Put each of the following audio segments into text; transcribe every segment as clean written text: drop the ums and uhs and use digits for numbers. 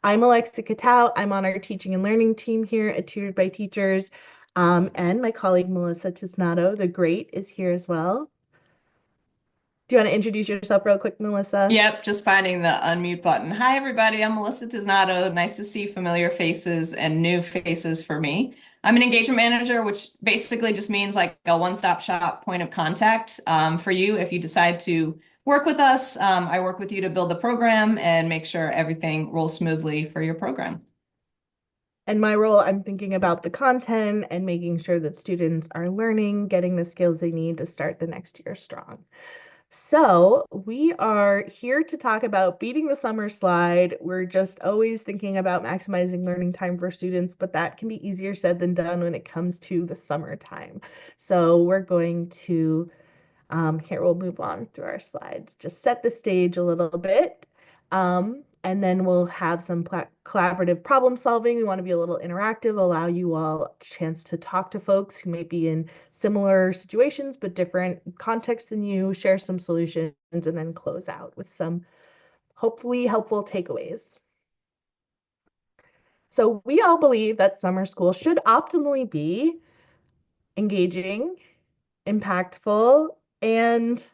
I'm Alexa Katao. I'm on our teaching and learning team here at Tutored by Teachers. And my colleague Melissa Tisnato, the great, is here as well. Do you want to introduce yourself real quick, Melissa? Yep, just finding the unmute button. Hi, everybody. I'm Melissa Tisnato. Nice to see familiar faces and new faces for me. I'm an engagement manager, which basically just means like a one-stop shop point of contact for you if you decide to work with us. I work with you to build the program and make sure everything rolls smoothly for your program. And my role, I'm thinking about the content and making sure that students are learning, getting the skills they need to start the next year strong. So, we are here to talk about beating the summer slide. We're just always thinking about maximizing learning time for students, but that can be easier said than done when it comes to the summertime. So, we're going to here, we'll move on through our slides. Just set the stage a little bit. And then we'll have some collaborative problem solving. We want to be a little interactive, allow you all a chance to talk to folks who may be in similar situations but different contexts than you, share some solutions, and then close out with some hopefully helpful takeaways. So we all believe that summer school should optimally be engaging, impactful, and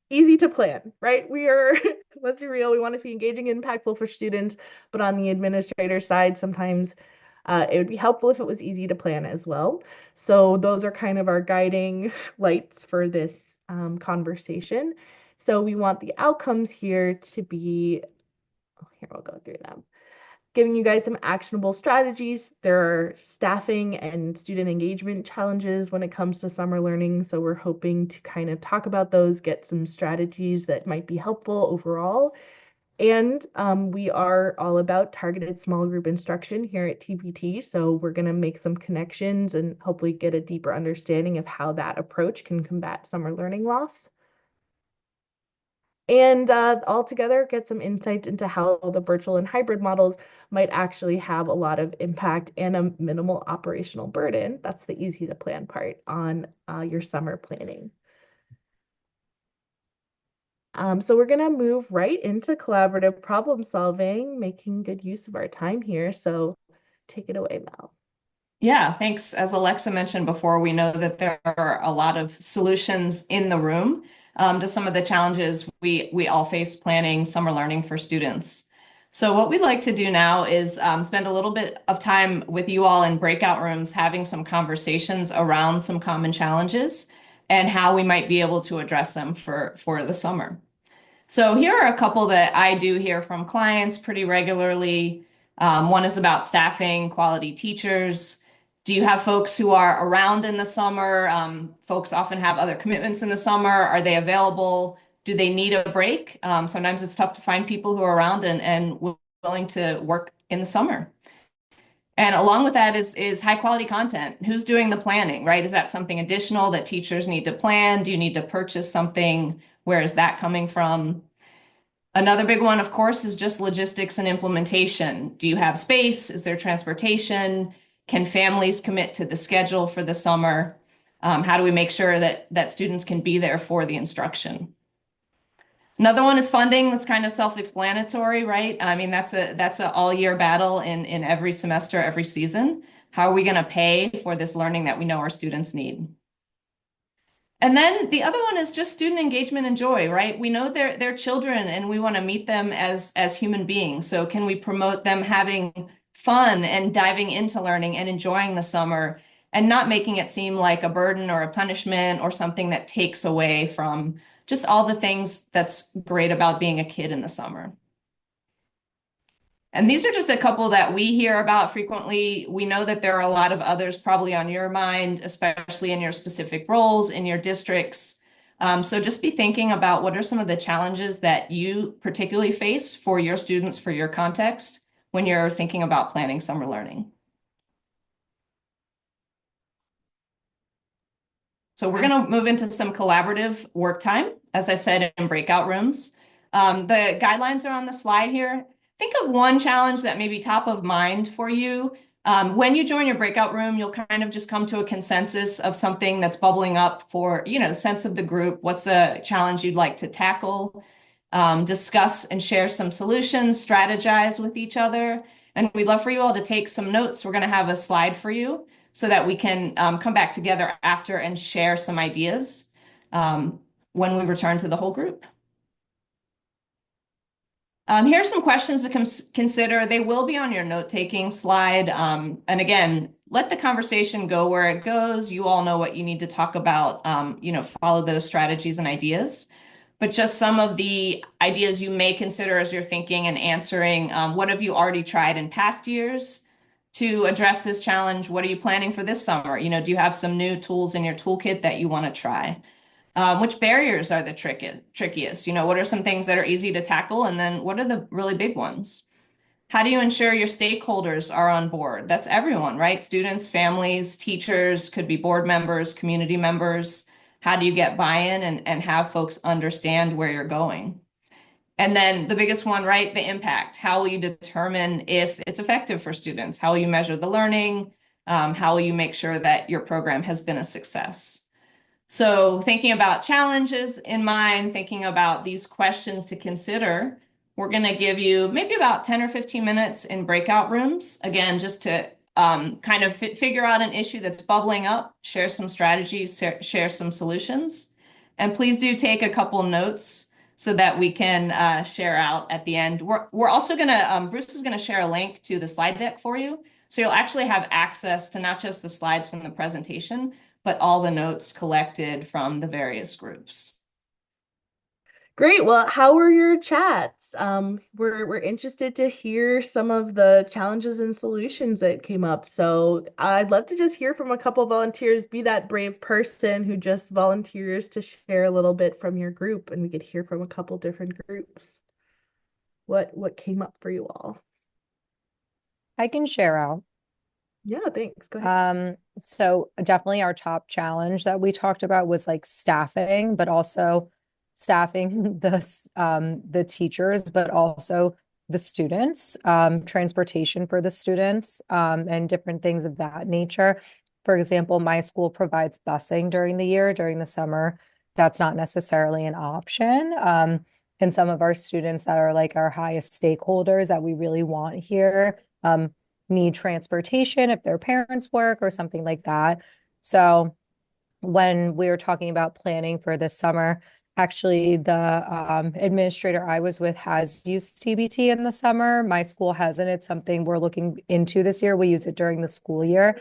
easy to plan, right? We are, let's be real, we want to be engaging and impactful for students, but on the administrator side, sometimes it would be helpful if it was easy to plan as well. So those are kind of our guiding lights for this conversation. So we want the outcomes here to be, oh, here we'll go through them, giving you guys some actionable strategies. There are staffing and student engagement challenges when it comes to summer learning. So we're hoping to kind of talk about those, get some strategies that might be helpful overall. And we are all about targeted small group instruction here at TPT. So we're going to make some connections and hopefully get a deeper understanding of how that approach can combat summer learning loss. And altogether, get some insights into how the virtual and hybrid models might actually have a lot of impact and a minimal operational burden. That's the easy to plan part on your summer planning. So we're going to move right into collaborative problem solving, making good use of our time here. So take it away, Mel. Yeah, thanks. As Alexa mentioned before, we know that there are a lot of solutions in the room to some of the challenges we all face planning summer learning for students. So what we'd like to do now is spend a little bit of time with you all in breakout rooms, having some conversations around some common challenges and how we might be able to address them for the summer. So here are a couple that I do hear from clients pretty regularly. One is about staffing, quality teachers. Do you have folks who are around in the summer? Folks often have other commitments in the summer. Are they available? Do they need a break? Sometimes it's tough to find people who are around and willing to work in the summer. And along with that is high quality content. Who's doing the planning, right? Is that something additional that teachers need to plan? Do you need to purchase something? Where is that coming from? Another big one, of course, is just logistics and implementation. Do you have space? Is there transportation? Can families commit to the schedule for the summer? How do we make sure that students can be there for the instruction? Another one is funding. That's kind of self-explanatory, right? I mean, that's a all-year battle in every semester, every season. How are we going to pay for this learning that we know our students need? And then the other one is just student engagement and joy, right? We know they're children and we want to meet them as human beings. So can we promote them having fun and diving into learning and enjoying the summer and not making it seem like a burden or a punishment or something that takes away from just all the things that's great about being a kid in the summer. And these are just a couple that we hear about frequently. We know that there are a lot of others probably on your mind, especially in your specific roles, in your districts. So just be thinking about what are some of the challenges that you particularly face for your students, for your context, when you're thinking about planning summer learning. So we're going to move into some collaborative work time, as I said, in breakout rooms. The guidelines are on the slide here. Think of one challenge that may be top of mind for you. When you join your breakout room, you'll kind of just come to a consensus of something that's bubbling up for, sense of the group. What's a challenge you'd like to tackle? discuss and share some solutions, strategize with each other. And we'd love for you all to take some notes. We're going to have a slide for you so that we can come back together after and share some ideas um, when we return to the whole group. Here are some questions to consider. They will be on your note-taking slide. And again, let the conversation go where it goes. You all know what you need to talk about, follow those strategies and ideas. But just some of the ideas you may consider as you're thinking and answering, what have you already tried in past years to address this challenge? What are you planning for this summer? Do you have some new tools in your toolkit that you want to try? Which barriers are the trickiest? What are some things that are easy to tackle? And then what are the really big ones? How do you ensure your stakeholders are on board? That's everyone, right? Students, families, teachers, could be board members, community members. How do you get buy-in and have folks understand where you're going? And then the biggest one, right? The impact. How will you determine if it's effective for students? How will you measure the learning? How will you make sure that your program has been a success? So thinking about challenges in mind, thinking about these questions to consider, we're going to give you maybe about 10 or 15 minutes in breakout rooms, again, just to kind of figure out an issue that's bubbling up, share some strategies, share some solutions. And please do take a couple notes so that we can share out at the end. We're also going to, Bruce is going to share a link to the slide deck for you. So you'll actually have access to not just the slides from the presentation, but all the notes collected from the various groups. Great. Well, how were your chats? We're interested to hear some of the challenges and solutions that came up. So I'd love to just hear from a couple volunteers. Be that brave person who just volunteers to share a little bit from your group, and we could hear from a couple different groups. What came up for you all? I can share out. Yeah, thanks. Go ahead. So definitely our top challenge that we talked about was like staffing, but also staffing the teachers, but also the students, transportation for the students, and different things of that nature. For example, my school provides busing during the year, during the summer. That's not necessarily an option. And some of our students that are like our highest stakeholders that we really want here, need transportation if their parents work or something like that. So when we were talking about planning for this summer, actually the administrator I was with has used TBT in the summer. My school hasn't. It's something we're looking into this year. We use it during the school year.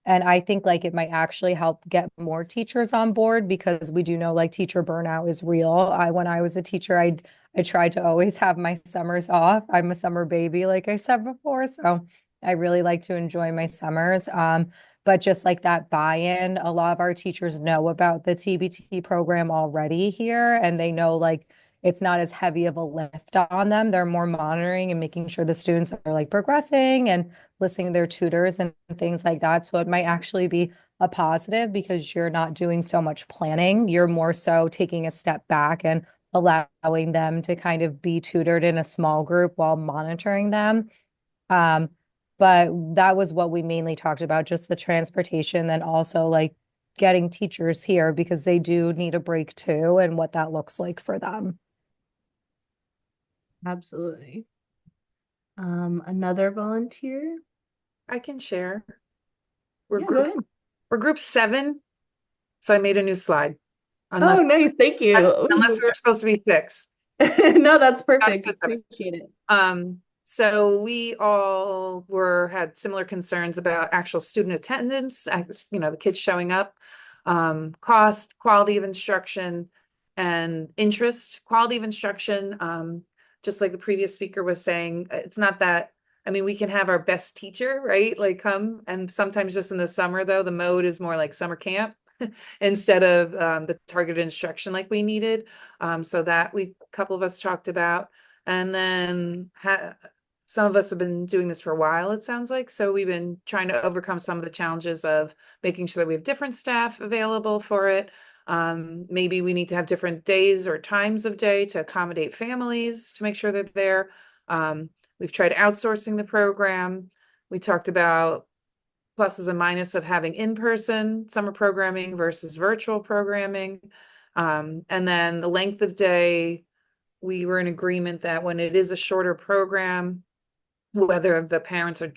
And I think like it might actually help get more teachers on board because we do know like teacher burnout is real. When I was a teacher, I tried to always have my summers off. I'm a summer baby, like I said before. So I really like to enjoy my summers. But just like that buy-in, a lot of our teachers know about the TBT program already here, and they know like it's not as heavy of a lift on them. They're more monitoring and making sure the students are like progressing and listening to their tutors and things like that. So it might actually be a positive because you're not doing so much planning. You're more so taking a step back and allowing them to kind of be tutored in a small group while monitoring them. But that was what we mainly talked about, just the transportation, then also like getting teachers here because they do need a break too, and what that looks like for them. Absolutely. Another volunteer? I can share. We're Yeah, go group ahead. we're group 7, so I made a new slide. Oh, nice. Thank you. Unless we were supposed to be 6. No, that's perfect. That's seven. Appreciate it. So we all had similar concerns about actual student attendance, the kids showing up, cost, quality of instruction, and interest. Quality of instruction, just like the previous speaker was saying, it's not that, I mean, we can have our best teacher, right? Like come, and sometimes just in the summer though, the mode is more like summer camp instead of the targeted instruction like we needed. So that a couple of us talked about. And then some of us have been doing this for a while, it sounds like. So we've been trying to overcome some of the challenges of making sure that we have different staff available for it. Maybe we need to have different days or times of day to accommodate families to make sure that they're there. We've tried outsourcing the program. We talked about pluses and minuses of having in-person summer programming versus virtual programming. And then the length of day, we were in agreement that when it is a shorter program, whether the parents are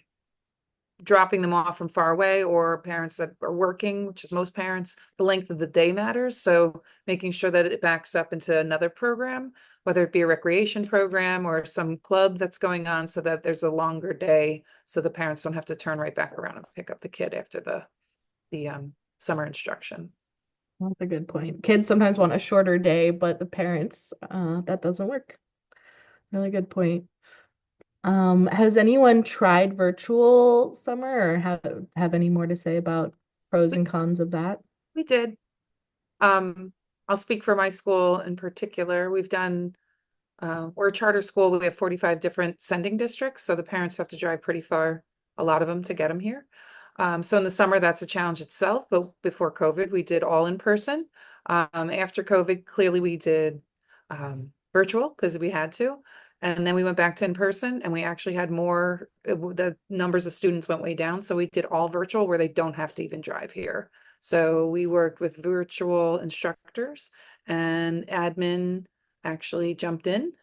dropping them off from far away or parents that are working, which is most parents, the length of the day matters. So making sure that it backs up into another program, whether it be a recreation program or some club that's going on, so that there's a longer day, so the parents don't have to turn right back around and pick up the kid after the summer instruction. That's a good point. Kids sometimes want a shorter day, but the parents, that doesn't work. Really good point. Has anyone tried virtual summer or have any more to say about pros We, and cons of that? we did. I'll speak for my school in particular. We've done we're a charter school. We have 45 different sending districts, so the parents have to drive pretty far, a lot of them, to get them here. So in the summer, that's a challenge itself. But before COVID, we did all in person. After COVID, clearly we did virtual because we had to. And then we went back to in person, and we actually had more, the numbers of students went way down. So we did all virtual where they don't have to even drive here. So we worked with virtual instructors, and admin actually jumped in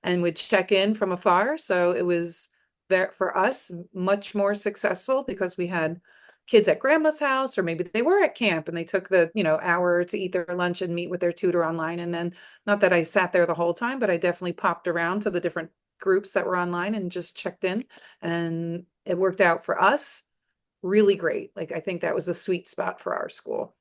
and would check in from afar. So it was there for us much more successful because we had kids at grandma's house, or maybe they were at camp and they took the, hour to eat their lunch and meet with their tutor online. And then, not that I sat there the whole time, but I definitely popped around to the different groups that were online and just checked in. And it worked out for us really great. Like, I think that was the sweet spot for our school.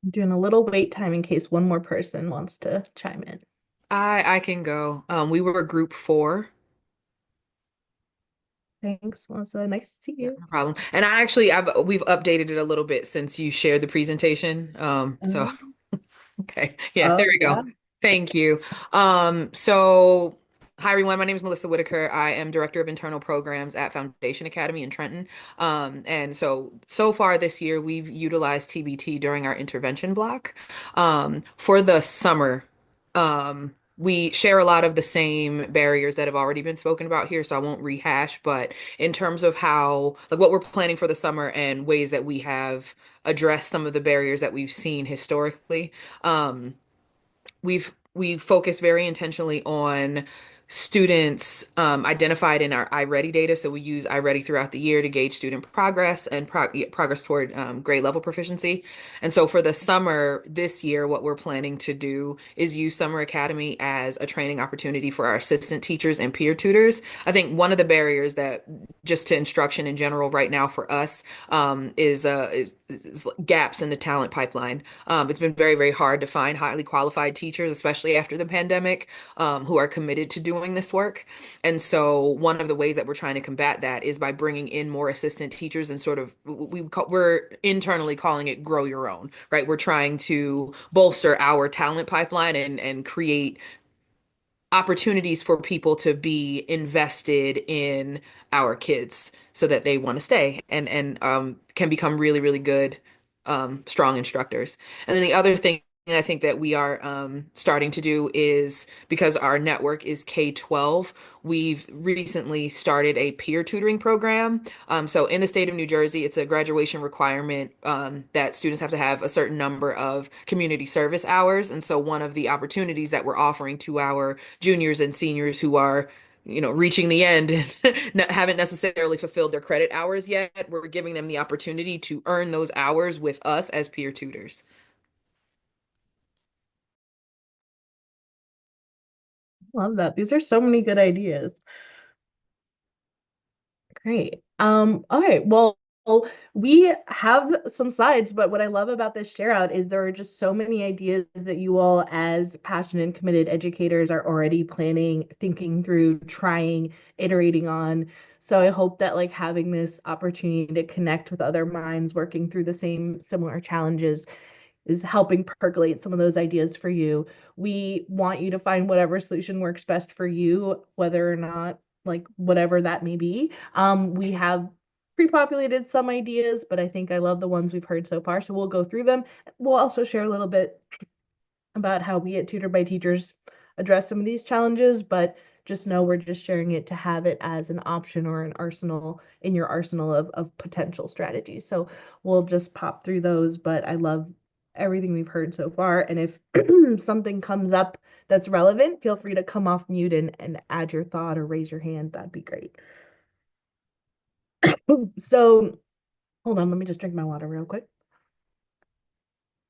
I'm doing a little wait time in case one more person wants to chime in. I can go. We were group 4. Thanks, Melissa. Nice to see Yeah, you. no problem. And we've updated it a little bit since you shared the presentation. So Um, okay. Yeah, there oh, we yeah. go. Thank you. So hi everyone, my name is Melissa Whitaker. I am Director of Internal Programs at Foundation Academy in Trenton. And so far this year we've utilized TBT during our intervention block. For the summer, we share a lot of the same barriers that have already been spoken about here, so I won't rehash, but in terms of how, like what we're planning for the summer and ways that we have addressed some of the barriers that we've seen historically. We've focused very intentionally on students identified in our iReady data. So we use iReady throughout the year to gauge student progress and progress toward grade level proficiency. And so for the summer this year, what we're planning to do is use Summer Academy as a training opportunity for our assistant teachers and peer tutors. I think one of the barriers that just to instruction in general right now for us is gaps in the talent pipeline. It's been very, very hard to find highly qualified teachers, especially after the pandemic, who are committed to doing this work. And so one of the ways that we're trying to combat that is by bringing in more assistant teachers and sort of we're internally calling it grow your own, right? We're trying to bolster our talent pipeline and create opportunities for people to be invested in our kids so that they want to stay and can become really, really good, strong instructors. And then the other thing I think that we are starting to do is because our network is K-12, we've recently started a peer tutoring program. So in the state of New Jersey, it's a graduation requirement that students have to have a certain number of community service hours. And so one of the opportunities that we're offering to our juniors and seniors who are reaching the end and haven't necessarily fulfilled their credit hours yet, we're giving them the opportunity to earn those hours with us as peer tutors. Love that. These are so many good ideas. Great. All right. Well, we have some slides, but what I love about this share out is there are just so many ideas that you all, as passionate and committed educators, are already planning, thinking through, trying, iterating on. So I hope that like having this opportunity to connect with other minds working through the same similar challenges is helping percolate some of those ideas for you. We want you to find whatever solution works best for you, whether or not like whatever that may be. We have pre-populated some ideas, but I think I love the ones we've heard so far. So we'll go through them. We'll also share a little bit about how we at Tutored by Teachers address some of these challenges, but Just know we're just sharing it to have it as an option or an arsenal in your arsenal of potential strategies. So we'll just pop through those, but I love everything we've heard so far. And if something comes up that's relevant, feel free to come off mute and add your thought or raise your hand. That'd be great. So hold on, let me just drink my water real quick.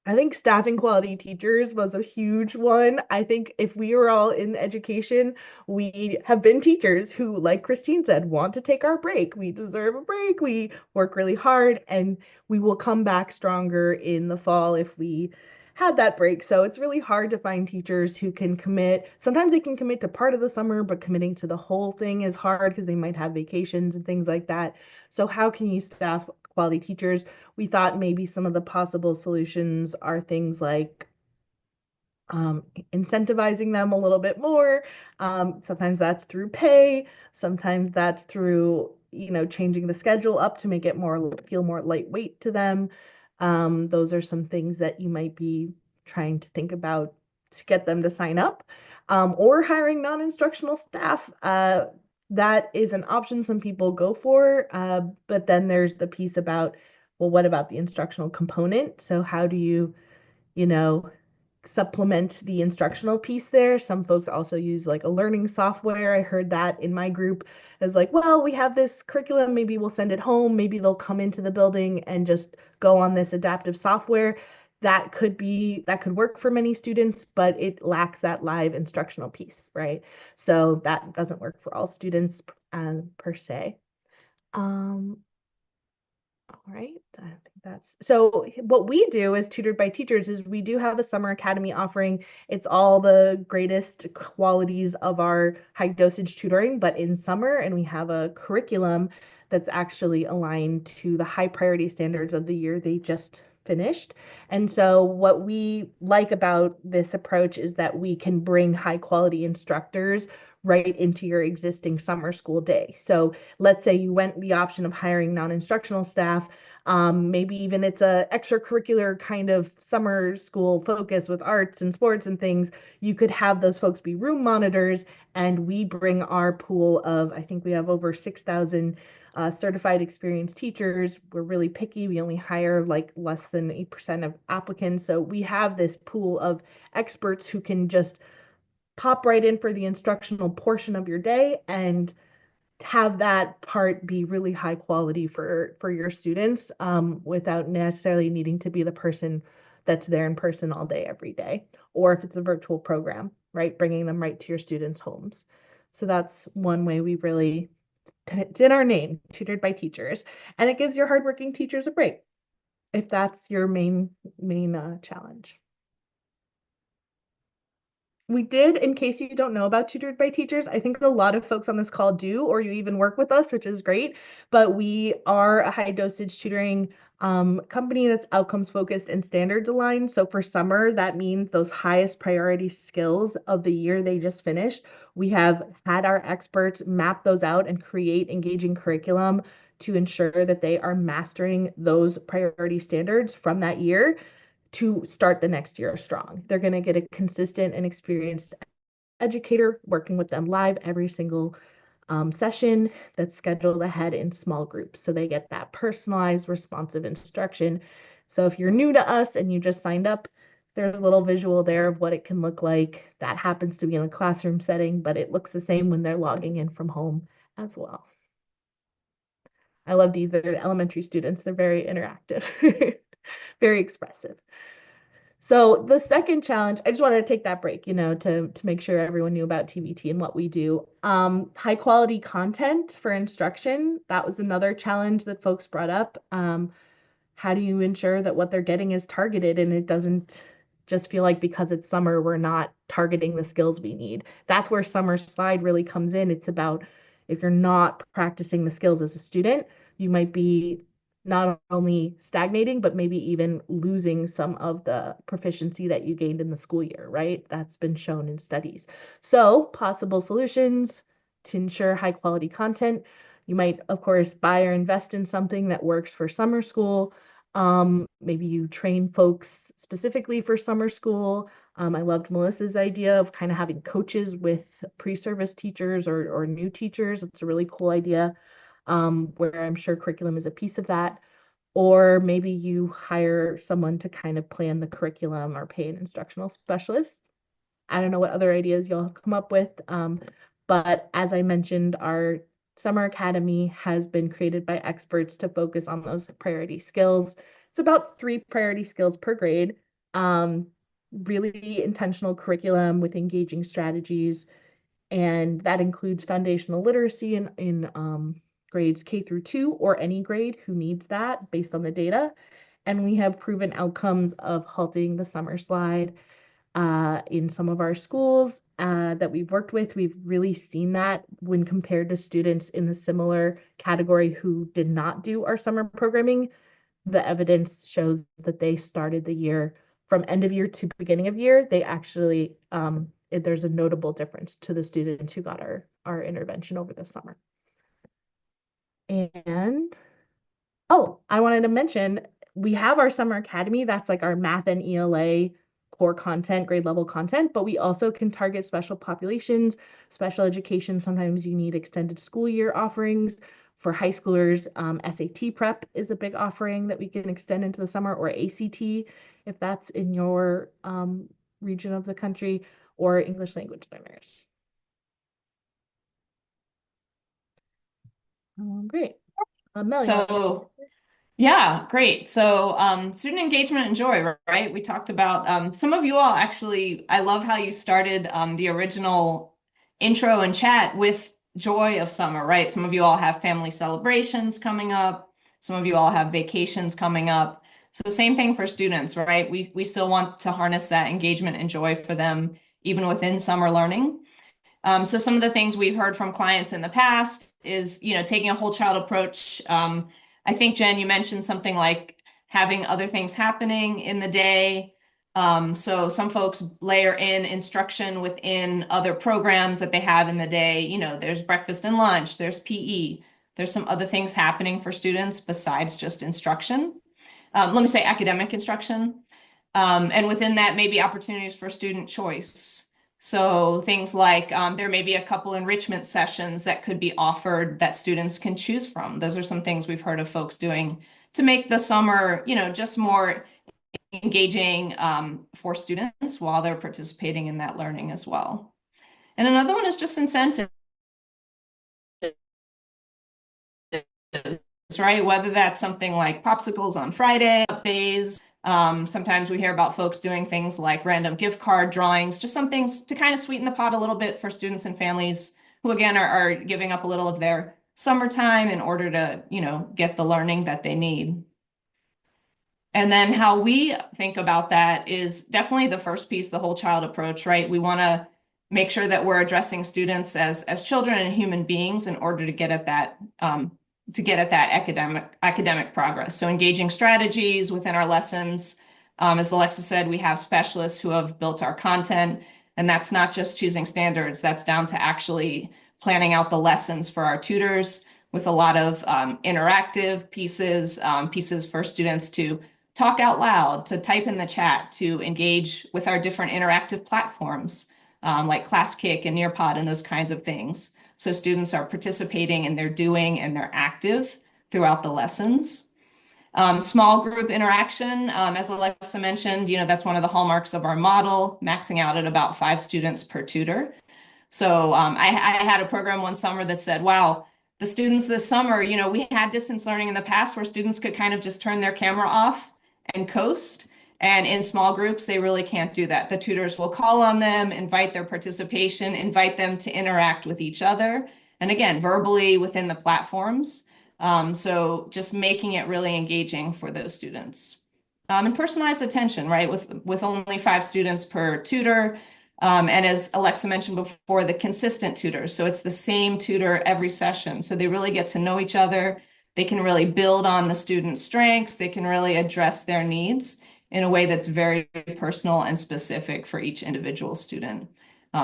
I think staffing quality teachers was a huge one. I think if we were all in education, we have been teachers who, like Christine said, want to take our break. We deserve a break. We work really hard and we will come back stronger in the fall if we had that break. So it's really hard to find teachers who can commit. Sometimes they can commit to part of the summer, but committing to the whole thing is hard because they might have vacations and things like that. So how can you staff quality teachers? We thought maybe some of the possible solutions are things like incentivizing them a little bit more. Sometimes that's through pay. Sometimes that's through, changing the schedule up to make it feel more lightweight to them. Those are some things that you might be trying to think about to get them to sign up. Or hiring non-instructional staff. That is an option some people go for. But then there's the piece about, well, what about the instructional component? So how do you know, supplement the instructional piece there? Some folks also use like a learning software. I heard that in my group as like, well, we have this curriculum, maybe we'll send it home, maybe they'll come into the building and just go on this adaptive software. That could work for many students, but it lacks that live instructional piece, right? So that doesn't work for all students per se. Um, all right, I think that's so. What we do as Tutored by Teachers is we do have a summer academy offering. It's all the greatest qualities of our high dosage tutoring, but in summer, and we have a curriculum that's actually aligned to the high priority standards of the year they just finished. And so, what we like about this approach is that we can bring high quality instructors right into your existing summer school day. So let's say you went the option of hiring non-instructional staff. Maybe even it's a extracurricular kind of summer school focus with arts and sports and things. You could have those folks be room monitors, and we bring our pool of, I think we have over 6,000 certified experienced teachers. We're really picky. We only hire like less than 8% of applicants. So we have this pool of experts who can just pop right in for the instructional portion of your day and have that part be really high quality for your students, without necessarily needing to be the person that's there in person all day every day, or if it's a virtual program, right, bringing them right to your students' homes. So that's one way we really, it's in our name, Tutored by Teachers, and it gives your hardworking teachers a break if that's your main challenge. We did, in case you don't know about Tutored by Teachers, I think a lot of folks on this call do, or you even work with us, which is great. But we are a high dosage tutoring company that's outcomes focused and standards aligned. So for summer, that means those highest priority skills of the year they just finished. We have had our experts map those out and create engaging curriculum to ensure that they are mastering those priority standards from that year to start the next year strong. They're going to get a consistent and experienced educator working with them live every single session that's scheduled ahead in small groups. So they get that personalized, responsive instruction. So if you're new to us and you just signed up, there's a little visual there of what it can look like. That happens to be in a classroom setting, but it looks the same when they're logging in from home as well. I love these. They're elementary students. They're very interactive, very expressive. So the second challenge, I just wanted to take that break, to make sure everyone knew about TBT and what we do. High quality content for instruction. That was another challenge that folks brought up. How do you ensure that what they're getting is targeted and it doesn't just feel like because it's summer, we're not targeting the skills we need? That's where summer slide really comes in. It's about if you're not practicing the skills as a student, you might be not only stagnating, but maybe even losing some of the proficiency that you gained in the school year, right? That's been shown in studies. So possible solutions to ensure high quality content. You might, of course, buy or invest in something that works for summer school. Maybe you train folks specifically for summer school. I loved Melissa's idea of kind of having coaches with pre-service teachers or new teachers. It's a really cool idea, where I'm sure curriculum is a piece of that. Or maybe you hire someone to kind of plan the curriculum or pay an instructional specialist. I don't know what other ideas y'all come up with. But as I mentioned, our summer academy has been created by experts to focus on those priority skills. It's about 3 priority skills per grade. Um, Really intentional curriculum with engaging strategies, and that includes foundational literacy in grades K through 2 or any grade who needs that based on the data. And we have proven outcomes of halting the summer slide in some of our schools that we've worked with. We've really seen that when compared to students in the similar category who did not do our summer programming. The evidence shows that they started the year from end of year to beginning of year. They actually, there's a notable difference to the students who got our intervention over the summer. And oh, I wanted to mention we have our summer academy. That's like our math and ELA core content, grade level content, but we also can target special populations, special education. Sometimes you need extended school year offerings. For high schoolers, SAT prep is a big offering that we can extend into the summer, or ACT if that's in your region of the country, or English language learners. Great. Melanie. So yeah, great. So student engagement and joy, right? We talked about some of you all actually, I love how you started the original intro and chat with joy of summer, right? Some of you all have family celebrations coming up. Some of you all have vacations coming up. So same thing for students, right? We still want to harness that engagement and joy for them, even within summer learning. So some of the things we've heard from clients in the past is, taking a whole child approach. I think, Jen, you mentioned something like having other things happening in the day. So some folks layer in instruction within other programs that they have in the day. There's breakfast and lunch, there's PE, there's some other things happening for students besides just instruction. Let me say academic instruction. And within that, maybe opportunities for student choice. So things like there may be a couple enrichment sessions that could be offered that students can choose from. Those are some things we've heard of folks doing to make the summer, just more engaging for students while they're participating in that learning as well. And another one is just incentives, right? Whether that's something like popsicles on Friday, days. Sometimes we hear about folks doing things like random gift card drawings, just some things to kind of sweeten the pot a little bit for students and families who, again, are giving up a little of their summertime in order to, get the learning that they need. And then how we think about that is definitely the first piece, the whole child approach, right? We want to make sure that we're addressing students as children and human beings in order to get at that academic progress. So engaging strategies within our lessons. As Alexa said, we have specialists who have built our content, and that's not just choosing standards, that's down to actually planning out the lessons for our tutors with a lot of interactive pieces, pieces for students to talk out loud, to type in the chat, to engage with our different interactive platforms like ClassKick and Nearpod and those kinds of things. So students are participating and they're doing and they're active throughout the lessons. Small group interaction, as Alexa mentioned, that's one of the hallmarks of our model, maxing out at about 5 students per tutor. So I had a program one summer that said, wow, the students this summer, we had distance learning in the past where students could kind of just turn their camera off and coast. And in small groups, they really can't do that. The tutors will call on them, invite their participation, invite them to interact with each other. And again, verbally within the platforms. So just making it really engaging for those students. And personalized attention, right? With only 5 students per tutor. And as Alexa mentioned before, the consistent tutors. So it's the same tutor every session. So they really get to know each other. They can really build on the student's strengths. They can really address their needs in a way that's very personal and specific for each individual student.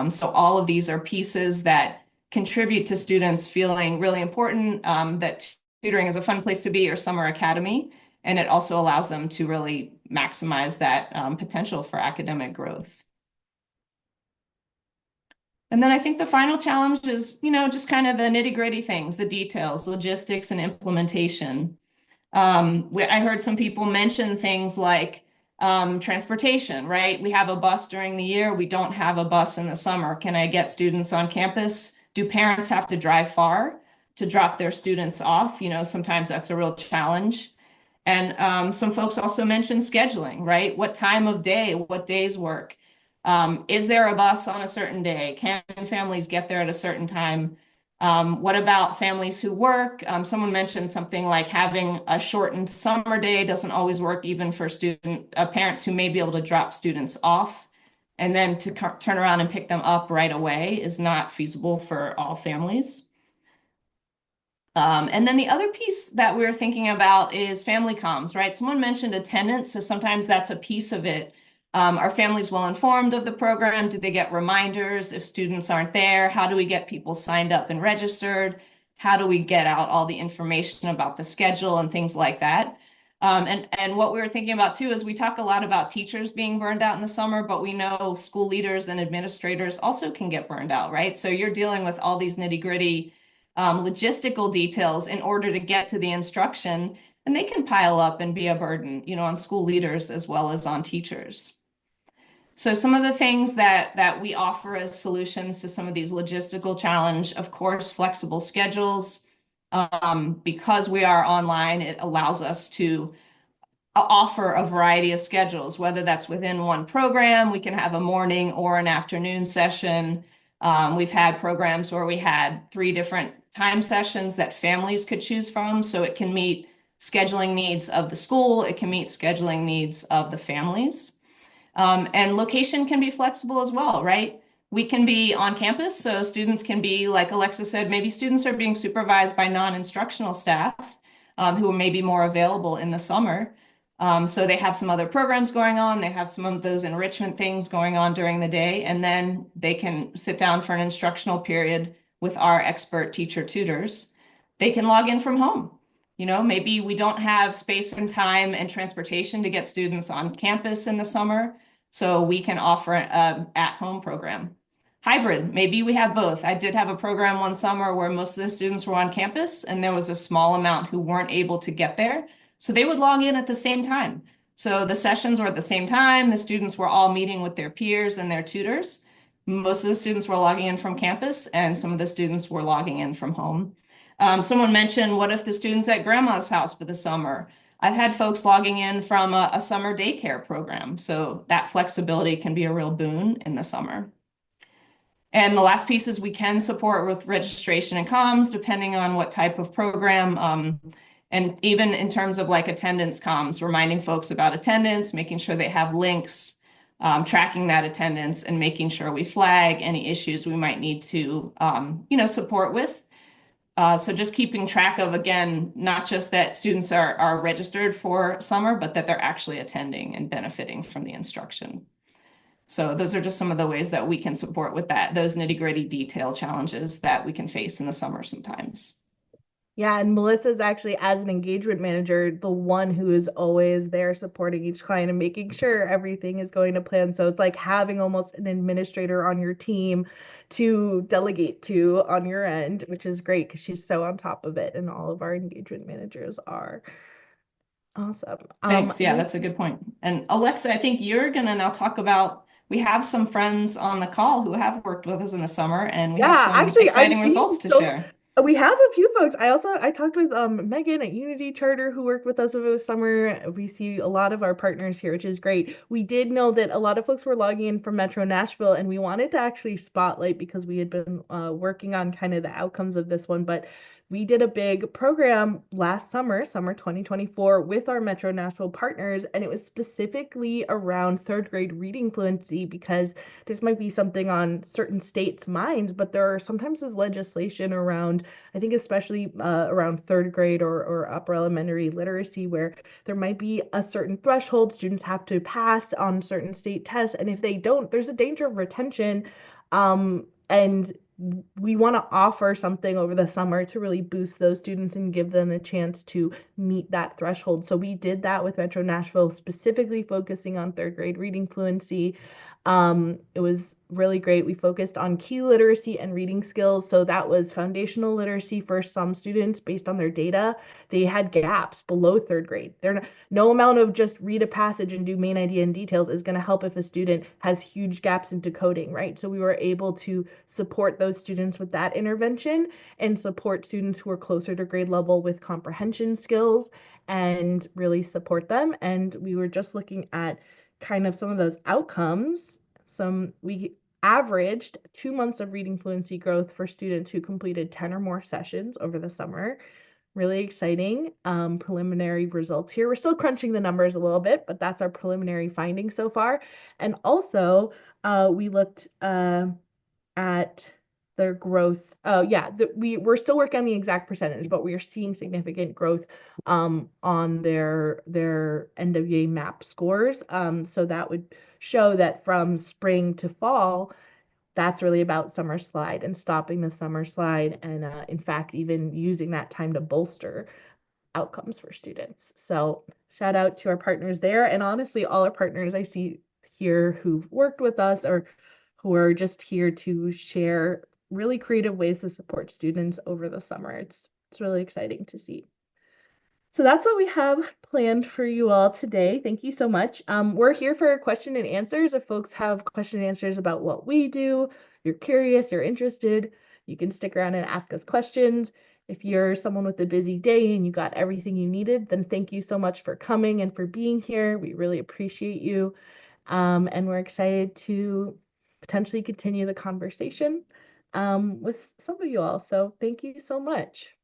So all of these are pieces that contribute to students feeling really important, that tutoring is a fun place to be or summer academy. And it also allows them to really maximize that potential for academic growth. And then I think the final challenge is, just kind of the nitty-gritty things, the details, logistics, and implementation. I heard some people mention things like transportation, right? We have a bus during the year. We don't have a bus in the summer. Can I get students on campus? Do parents have to drive far to drop their students off? Sometimes that's a real challenge. And some folks also mentioned scheduling, right? What time of day, what days work? Is there a bus on a certain day? Can families get there at a certain time? What about families who work? Someone mentioned something like having a shortened summer day doesn't always work even for parents who may be able to drop students off. And then to turn around and pick them up right away is not feasible for all families. And then the other piece that we were thinking about is family comms, right? Someone mentioned attendance, so sometimes that's a piece of it. Are families well informed of the program? Do they get reminders if students aren't there? How do we get people signed up and registered? How do we get out all the information about the schedule and things like that? And what we were thinking about too is we talk a lot about teachers being burned out in the summer, but we know school leaders and administrators also can get burned out, right? So you're dealing with all these nitty-gritty logistical details in order to get to the instruction, and they can pile up and be a burden, on school leaders as well as on teachers. So some of the things that we offer as solutions to some of these logistical challenge, of course, flexible schedules. Because we are online, it allows us to offer a variety of schedules, whether that's within one program, we can have a morning or an afternoon session. We've had programs where we had 3 different time sessions that families could choose from, so it can meet scheduling needs of the school, it can meet scheduling needs of the families. And location can be flexible as well, right? We can be on campus, so students can be, like Alexa said, maybe students are being supervised by non-instructional staff who may be more available in the summer. So they have some other programs going on, they have some of those enrichment things going on during the day, and then they can sit down for an instructional period with our expert teacher tutors. They can log in from home. Maybe we don't have space and time and transportation to get students on campus in the summer, so we can offer an at-home program. Hybrid, maybe we have both. I did have a program one summer where most of the students were on campus and there was a small amount who weren't able to get there. So they would log in at the same time. So the sessions were at the same time. The students were all meeting with their peers and their tutors. Most of the students were logging in from campus and some of the students were logging in from home. Someone mentioned, what if the student's at grandma's house for the summer? I've had folks logging in from a summer daycare program. So that flexibility can be a real boon in the summer. And the last piece is we can support with registration and comms, depending on what type of program. And even in terms of like attendance comms, reminding folks about attendance, making sure they have links, tracking that attendance, and making sure we flag any issues we might need to, support with. So just keeping track of, again, not just that students are registered for summer, but that they're actually attending and benefiting from the instruction. So those are just some of the ways that we can support with those nitty-gritty detail challenges that we can face in the summer sometimes. Yeah, and Melissa's actually, as an engagement manager, the one who is always there supporting each client and making sure everything is going to plan. So it's like having almost an administrator on your team to delegate to on your end, which is great because she's so on top of it, and all of our engagement managers are. Awesome. Thanks. Yeah, that's a good point. And Alexa, I think you're going to now talk about, we have some friends on the call who have worked with us in the summer, and we have some actually, exciting results to share. We have a few folks. I talked with Megan at Unity Charter who worked with us over the summer. We see a lot of our partners here, which is great. We did know that a lot of folks were logging in from Metro Nashville, and we wanted to actually spotlight because we had been working on kind of the outcomes of this one, but we did a big program last summer, summer 2024, with our Metro Nashville partners, and it was specifically around 3rd grade reading fluency because this might be something on certain states' minds, but there are sometimes is legislation around, I think especially around 3rd grade or upper elementary literacy, where there might be a certain threshold students have to pass on certain state tests, and if they don't, there's a danger of retention. And we want to offer something over the summer to really boost those students and give them a chance to meet that threshold. So we did that with Metro Nashville, specifically focusing on third grade reading fluency. It was really great. We focused on key literacy and reading skills. So that was foundational literacy for some students based on their data. They had gaps below third grade. No amount of just read a passage and do main idea and details is going to help if a student has huge gaps in decoding, right? So we were able to support those students with that intervention and support students who are closer to grade level with comprehension skills and really support them. And we were just looking at kind of some of those outcomes. We averaged 2 months of reading fluency growth for students who completed 10 or more sessions over the summer. Really exciting preliminary results here. We're still crunching the numbers a little bit, but that's our preliminary findings so far. And also, we looked at their growth. Yeah, we're still working on the exact percentage, but we are seeing significant growth on their end of year map scores. So that would show that from spring to fall, that's really about summer slide and stopping the summer slide, and in fact, even using that time to bolster outcomes for students. So shout out to our partners there, and honestly, all our partners I see here who've worked with us or who are just here to share really creative ways to support students over the summer. It's really exciting to see. So that's what we have planned for you all today. Thank you so much. We're here for question and answers. If folks have question and answers about what we do, you're curious, you're interested, you can stick around and ask us questions. If you're someone with a busy day and you got everything you needed, then thank you so much for coming and for being here. We really appreciate you. And we're excited to potentially continue the conversation with some of you all. So thank you so much.